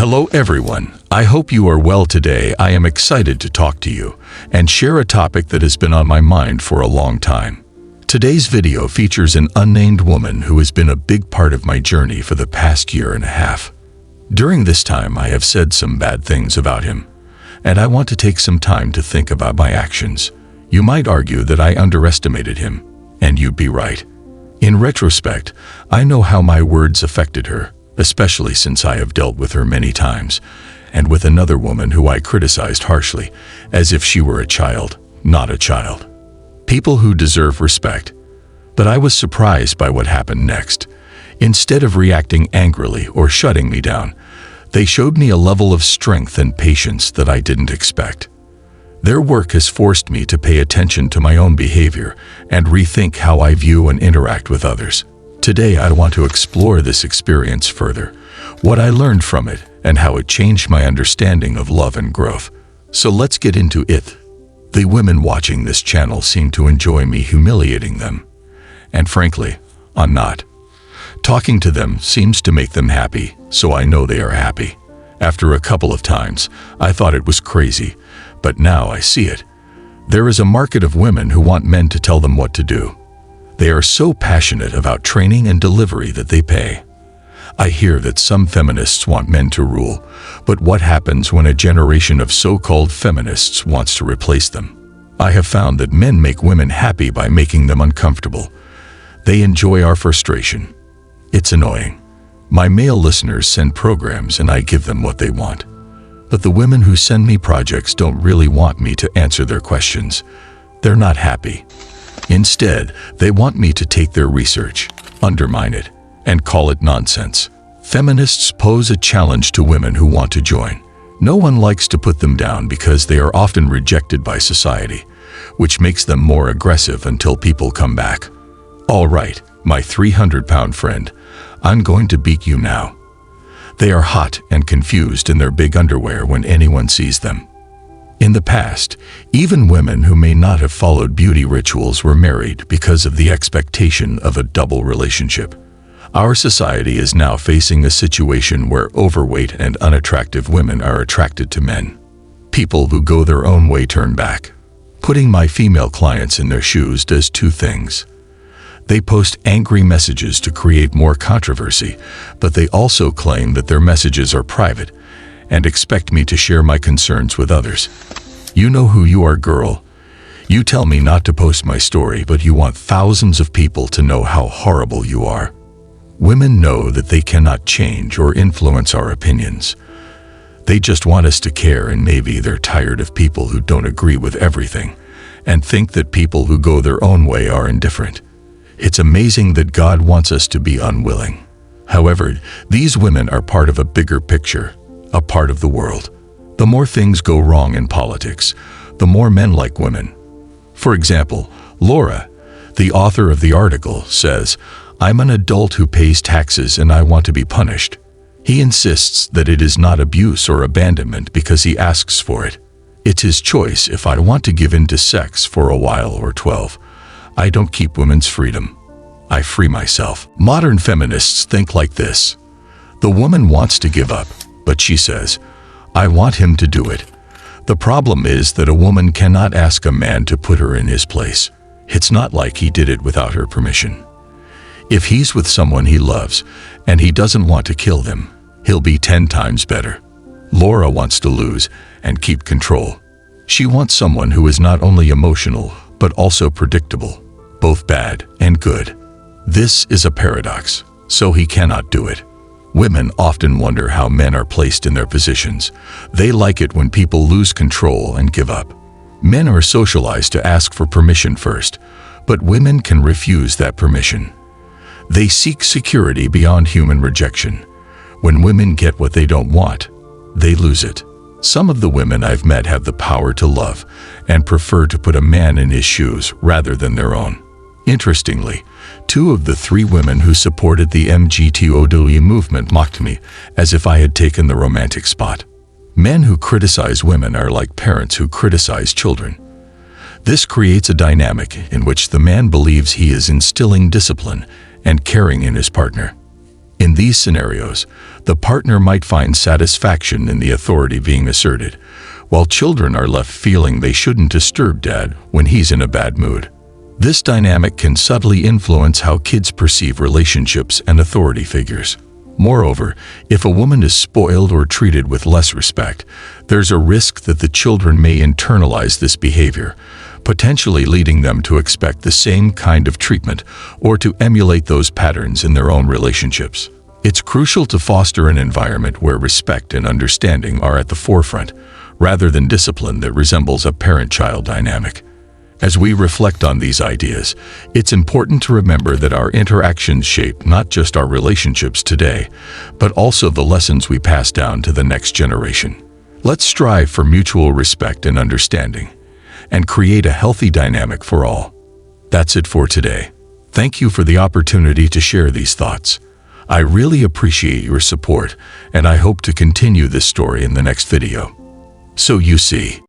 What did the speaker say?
Hello everyone, I hope you are well today. I am excited to talk to you and share a topic that has been on my mind for a long time. Today's video features an unnamed woman who has been a big part of my journey for the past year and a half. During this time I have said some bad things about him, and I want to take some time to think about my actions. You might argue that I underestimated him, and you'd be right. In retrospect, I know how my words affected her, especially since I have dealt with her many times, and with another woman who I criticized harshly, as if she were a child, not a child. People who deserve respect. But I was surprised by what happened next. Instead of reacting angrily or shutting me down, they showed me a level of strength and patience that I didn't expect. Their work has forced me to pay attention to my own behavior and rethink how I view and interact with others. Today I want to explore this experience further, what I learned from it, and how it changed my understanding of love and growth. So let's get into it. The women watching this channel seem to enjoy me humiliating them. And frankly, I'm not. Talking to them seems to make them happy, so I know they are happy. After a couple of times, I thought it was crazy, but now I see it. There is a market of women who want men to tell them what to do. They are so passionate about training and delivery that they pay. I hear that some feminists want men to rule, but what happens when a generation of so-called feminists wants to replace them? I have found that men make women happy by making them uncomfortable. They enjoy our frustration. It's annoying. My male listeners send programs and I give them what they want. But the women who send me projects don't really want me to answer their questions. They're not happy. Instead, they want me to take their research, undermine it, and call it nonsense. Feminists pose a challenge to women who want to join. No one likes to put them down because they are often rejected by society, which makes them more aggressive until people come back. All right, my 300-pound friend, I'm going to beat you now. They are hot and confused in their big underwear when anyone sees them. In the past, even women who may not have followed beauty rituals were married because of the expectation of a double relationship. Our society is now facing a situation where overweight and unattractive women are attracted to men. People who go their own way turn back. Putting my female clients in their shoes does two things. They post angry messages to create more controversy, but they also claim that their messages are private and expect me to share my concerns with others. You know who you are, girl. You tell me not to post my story, but you want thousands of people to know how horrible you are. Women know that they cannot change or influence our opinions. They just want us to care, and maybe they're tired of people who don't agree with everything and think that people who go their own way are indifferent. It's amazing that God wants us to be unwilling. However, these women are part of a bigger picture, a part of the world. The more things go wrong in politics, the more men like women. For example, Laura, the author of the article, says, "I'm an adult who pays taxes and I want to be punished." He insists that it is not abuse or abandonment because he asks for it. It's his choice if I want to give in to sex for a while or 12. I don't keep women's freedom. I free myself. Modern feminists think like this. The woman wants to give up, but she says, "I want him to do it." The problem is that a woman cannot ask a man to put her in his place. It's not like he did it without her permission. If he's with someone he loves and he doesn't want to kill them, he'll be 10 times better. Laura wants to lose and keep control. She wants someone who is not only emotional, but also predictable, both bad and good. This is a paradox, so he cannot do it. Women often wonder how men are placed in their positions. They like it when people lose control and give up. Men are socialized to ask for permission first, but women can refuse that permission. They seek security beyond human rejection. When women get what they don't want, they lose it. Some of the women I've met have the power to love and prefer to put a man in his shoes rather than their own. Interestingly, 2 of the 3 women who supported the LGBTQ movement mocked me as if I had taken the romantic spot. Men who criticize women are like parents who criticize children. This creates a dynamic in which the man believes he is instilling discipline and caring in his partner. In these scenarios, the partner might find satisfaction in the authority being asserted, while children are left feeling they shouldn't disturb dad when he's in a bad mood. This dynamic can subtly influence how kids perceive relationships and authority figures. Moreover, if a woman is spoiled or treated with less respect, there's a risk that the children may internalize this behavior, potentially leading them to expect the same kind of treatment or to emulate those patterns in their own relationships. It's crucial to foster an environment where respect and understanding are at the forefront, rather than discipline that resembles a parent-child dynamic. As we reflect on these ideas, it's important to remember that our interactions shape not just our relationships today, but also the lessons we pass down to the next generation. Let's strive for mutual respect and understanding, and create a healthy dynamic for all. That's it for today. Thank you for the opportunity to share these thoughts. I really appreciate your support, and I hope to continue this story in the next video. So you see,